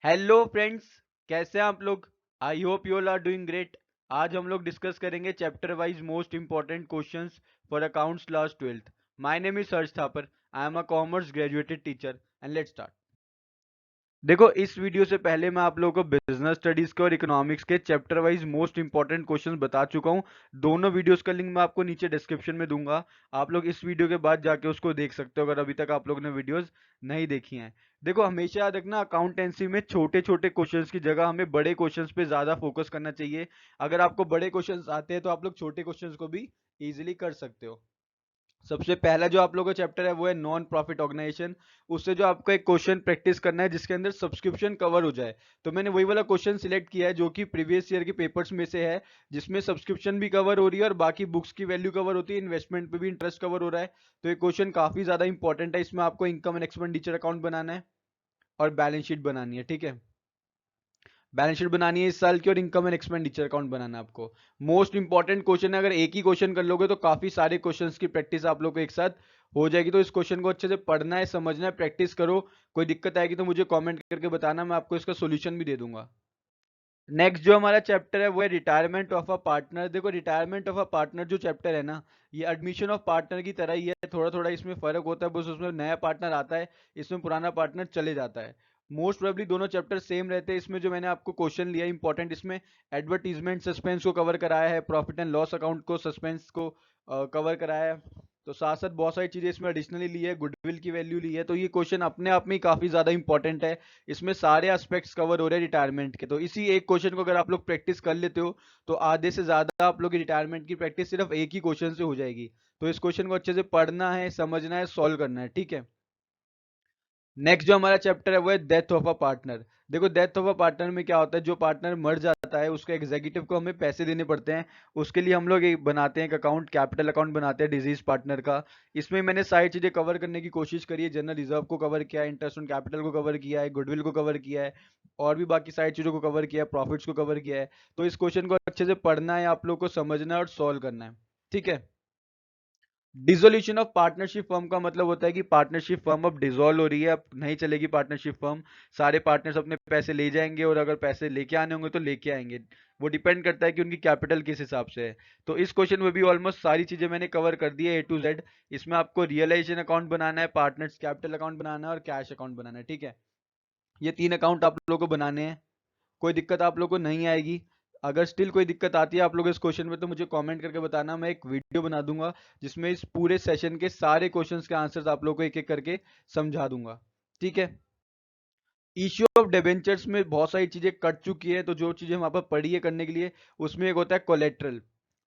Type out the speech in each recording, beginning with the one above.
Hello friends, कैसे हैं आप लोग। I hope you all are doing great. आज हम लोग डिस्कस करेंगे chapter wise most important questions for accounts class 12th। My name is Harsh Thapar. I am a commerce graduated teacher and let's start. देखो, इस वीडियो से पहले मैं आप लोगों को बिजनेस स्टडीज के और इकोनॉमिक्स के chapter wise most important questions बता चुका हूँ। दोनों वीडियोस का लिंक मैं आपको नीचे डिस्क्रिप्शन में दूंगा। आप लोग इस वीडियो के बाद जाके उसको देख सकते हो अगर अभी तक आप लोगों ने वीडियोस नहीं देखी हैं। देखो, हमेशा याद रखना, अकाउंटेंसी में छोटे छोटे क्वेश्चंस की जगह हमें बड़े क्वेश्चंस पे ज्यादा फोकस करना चाहिए। अगर आपको बड़े क्वेश्चंस आते हैं तो आप लोग छोटे क्वेश्चंस को भी इजीली कर सकते हो। सबसे पहला जो आप लोगों का चैप्टर है वो है नॉन प्रॉफिट ऑर्गेनाइजेशन। उससे जो आपको एक क्वेश्चन प्रैक्टिस करना है जिसके अंदर सब्सक्रिप्शन कवर हो जाए। तो मैंने वही वाला क्वेश्चन सिलेक्ट किया है जो कि प्रीवियस ईयर के पेपर्स में से है, जिसमें सब्सक्रिप्शन भी कवर हो रही है और बाकी बुक्स की वैल्यू कवर होती है, इन्वेस्टमेंट पे भी इंटरेस्ट कवर हो रहा है। तो ये क्वेश्चन काफी ज्यादा इंपॉर्टेंट है। इसमें आपको इनकम एंड एक्सपेंडिचर अकाउंट बनाना है और बैलेंस शीट बनानी है, ठीक है। बैलेंस शीट बनानी है इस साल की और इनकम एंड एक्सपेंडिचर अकाउंट बनाना है आपको। मोस्ट इंपॉर्टेंट क्वेश्चन है। अगर एक ही क्वेश्चन कर लोगे तो काफी सारे क्वेश्चंस की प्रैक्टिस आप लोग को एक साथ हो जाएगी। तो इस क्वेश्चन को अच्छे से पढ़ना है, समझना है, प्रैक्टिस करो। कोई दिक्कत आएगी तो मुझे कमेंट करके बताना, मैं आपको इसका सोल्यूशन भी दे दूंगा। नेक्स्ट जो हमारा चैप्टर है वो है रिटायरमेंट ऑफ अ पार्टनर। देखो, रिटायरमेंट ऑफ अ पार्टनर जो चैप्टर है ना, ये एडमिशन ऑफ पार्टनर की तरह ही है। थोड़ा थोड़ा इसमें फर्क होता है, बस उसमें नया पार्टनर आता है, इसमें पुराना पार्टनर चले जाता है। मोस्ट प्रोबेबली दोनों चैप्टर सेम रहते हैं। इसमें जो मैंने आपको क्वेश्चन लिया इंपॉर्टेंट, इसमें एडवर्टीजमेंट सस्पेंस को कवर कराया है, प्रॉफिट एंड लॉस अकाउंट को सस्पेंस को कवर कराया है। तो साथ साथ बहुत सारी चीजें इसमें एडिशनली ली है, गुडविल की वैल्यू ली है। तो ये क्वेश्चन अपने आप में ही काफी ज्यादा इंपॉर्टेंट है। इसमें सारे एस्पेक्ट्स कवर हो रहे हैं रिटायरमेंट के। तो इसी एक क्वेश्चन को अगर आप लोग प्रैक्टिस कर लेते हो तो आधे से ज्यादा आप लोग की रिटायरमेंट की प्रैक्टिस सिर्फ एक ही क्वेश्चन से हो जाएगी। तो इस क्वेश्चन को अच्छे से पढ़ना है, समझना है, सॉल्व करना है, ठीक है। नेक्स्ट जो हमारा चैप्टर है वो है डेथ ऑफ अ पार्टनर। देखो, डेथ ऑफ अ पार्टनर में क्या होता है, जो पार्टनर मर जाता है उसके एग्जीक्यूटिव को हमें पैसे देने पड़ते हैं। उसके लिए हम लोग एक बनाते हैं, एक अकाउंट, कैपिटल अकाउंट बनाते हैं डिजीज पार्टनर का। इसमें मैंने सारी चीजें कवर करने की कोशिश करी है। जनरल रिजर्व को कवर किया है, इंटरेस्ट ऑन कैपिटल को कवर किया है, गुडविल को कवर किया है, और भी बाकी सारी चीजों को कवर किया है, प्रॉफिट्स को कवर किया है। तो इस क्वेश्चन को अच्छे से पढ़ना है, आप लोग को समझना है और सॉल्व करना है, ठीक है। डिसोल्यूशन ऑफ पार्टनरशिप फर्म का मतलब होता है कि पार्टनरशिप फर्म अब डिसॉल्व हो रही है, अब नहीं चलेगी पार्टनरशिप फर्म। सारे पार्टनर्स अपने पैसे ले जाएंगे और अगर पैसे लेके आने होंगे तो लेके आएंगे। वो डिपेंड करता है कि उनकी कैपिटल किस हिसाब से है। तो इस क्वेश्चन में भी ऑलमोस्ट सारी चीजें मैंने कवर कर दी है A to Z। इसमें आपको रियलाइजेशन अकाउंट बनाना है, पार्टनर्स कैपिटल अकाउंट बनाना है और कैश अकाउंट बनाना है, ठीक है। ये तीन अकाउंट आप लोगों को बनाने हैं। कोई दिक्कत आप लोग को नहीं आएगी। अगर स्टिल कोई दिक्कत आती है आप लोग इस क्वेश्चन में तो मुझे कमेंट करके बताना, मैं एक वीडियो बना दूंगा जिसमें इस पूरे सेशन के सारे क्वेश्चंस के आंसर्स आप लोग को एक एक करके समझा दूंगा, ठीक है। इश्यू ऑफ डिबेंचर्स में बहुत सारी चीजें कट चुकी है, तो जो चीजें वहां पर पड़ी है करने के लिए, उसमें एक होता है कोलेट्रल।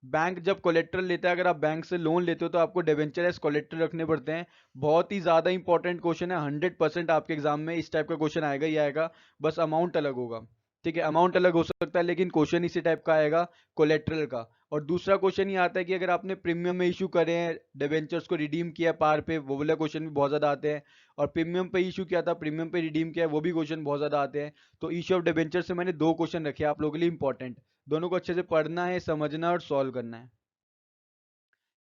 बैंक जब कोलेट्रल लेता है, अगर आप बैंक से लोन लेते हो तो आपको डिबेंचर एज कोलेट्रल रखने पड़ते हैं। बहुत ही ज्यादा इंपॉर्टेंट क्वेश्चन है, 100% आपके एग्जाम में इस टाइप का क्वेश्चन आएगा ही आएगा। बस अमाउंट अलग होगा, ठीक है। अमाउंट अलग हो सकता है लेकिन क्वेश्चन इसी टाइप का आएगा, कोलेट्रल का। और दूसरा क्वेश्चन ये आता है कि अगर आपने प्रीमियम में इशू करे हैं, डिबेंचर्स को रिडीम किया पार पे, वो वाला क्वेश्चन भी बहुत ज्यादा आते हैं। और प्रीमियम पे इशू किया था, प्रीमियम पे रिडीम किया है, वो भी क्वेश्चन बहुत ज्यादा आते हैं। तो इशू ऑफ डिबेंचर से मैंने दो क्वेश्चन रखे हैं आप लोगों के लिए इंपॉर्टेंट। दोनों को अच्छे से पढ़ना है, समझना है और सॉल्व करना है।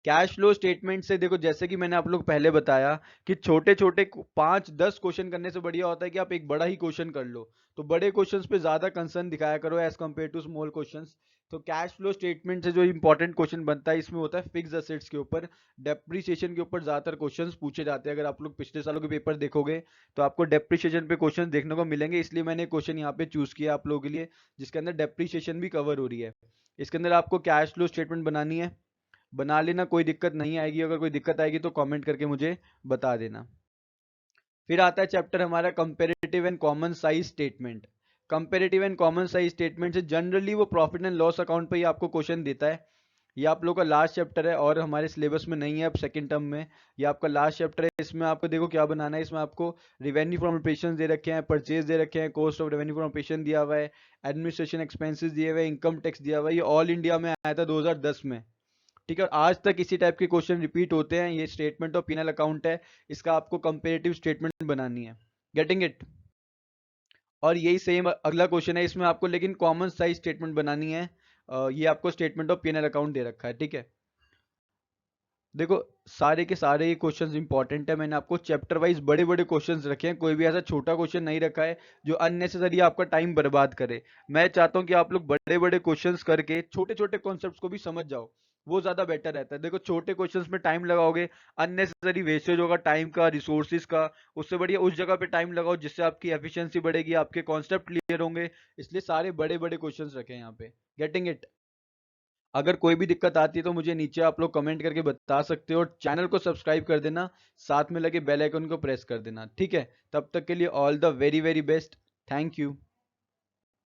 कैश फ्लो स्टेटमेंट से देखो, जैसे कि मैंने आप लोग पहले बताया कि छोटे छोटे 5-10 क्वेश्चन करने से बढ़िया होता है कि आप एक बड़ा ही क्वेश्चन कर लो। तो बड़े क्वेश्चंस पे ज्यादा कंसर्न दिखाया करो as compare to small questions. तो कैश फ्लो स्टेटमेंट से जो इंपॉर्टेंट क्वेश्चन बनता है इसमें होता है फिक्स असेट्स के ऊपर, डेप्रिसिएशन के ऊपर ज्यादातर क्वेश्चंस पूछे जाते हैं। अगर आप लोग पिछले सालों के पेपर देखोगे तो आपको डेप्रिसिएशन पे क्वेश्चन देखने को मिलेंगे, इसलिए मैंने क्वेश्चन यहाँ पे चूज किया आप लोगों के लिए जिसके अंदर डेप्रिसिएशन भी कवर हो रही है। इसके अंदर आपको कैश फ्लो स्टेटमेंट बनानी है, बना लेना, कोई दिक्कत नहीं आएगी। अगर कोई दिक्कत आएगी तो कमेंट करके मुझे बता देना। फिर आता है चैप्टर हमारा comparative and common size statement. Comparative and common size statement से जनरली वो प्रॉफिट एंड लॉस अकाउंट पे ही आपको क्वेश्चन देता है। ये आप लोगों का लास्ट चैप्टर है और हमारे सिलेबस में नहीं है अब सेकंड टर्म में। ये आपका लास्ट चैप्टर है। इसमें आपको देखो क्या बनाना है। इसमें आपको रिवेन्यू फ्रॉम ऑपरेशन दे रखे हैं, परचेज दे रखे हैं, cost of revenue from operation दिया हुआ है, एडमिनिस्ट्रेशन एक्सपेंसेस दिए हुए हैं, इनकम टैक्स दिया हुआ है। ये ऑल इंडिया में आया था 2010 में, ठीक है। और आज तक इसी टाइप के क्वेश्चन रिपीट होते हैं। ये स्टेटमेंट ऑफ पीनल अकाउंट है, इसका आपको कंपेरेटिव स्टेटमेंट बनानी है। Getting it. और यही सेम अगला क्वेश्चन है, इसमें आपको लेकिन कॉमन साइज स्टेटमेंट बनानी है। ये आपको स्टेटमेंट ऑफ पीनल अकाउंट दे रखा है, ठीक है। देखो, सारे के सारे ही क्वेश्चंस इंपॉर्टेंट है। मैंने आपको चैप्टर वाइज बड़े बड़े क्वेश्चंस रखे हैं, कोई भी ऐसा छोटा क्वेश्चन नहीं रखा है जो अननेसेसरी आपका टाइम बर्बाद करे। मैं चाहता हूँ कि आप लोग बड़े बड़े क्वेश्चंस करके छोटे छोटे कॉन्सेप्ट्स को भी समझ जाओ, वो ज्यादा बेटर रहता है। देखो, छोटे क्वेश्चंस में टाइम लगाओगे, अननेसेसरी वेस्टेज होगा टाइम का, रिसोर्सिस का। उससे बढ़िया उस जगह पे टाइम लगाओ जिससे आपकी एफिशिएंसी बढ़ेगी, आपके कॉन्सेप्ट क्लियर होंगे। इसलिए सारे बड़े बड़े क्वेश्चंस रखे हैं यहाँ पे। Getting it? अगर कोई भी दिक्कत आती है तो मुझे नीचे आप लोग कमेंट करके बता सकते हो, और चैनल को सब्सक्राइब कर देना, साथ में लगे बेल आइकन को प्रेस कर देना, ठीक है? तब तक के लिए all the very very best. Thank you.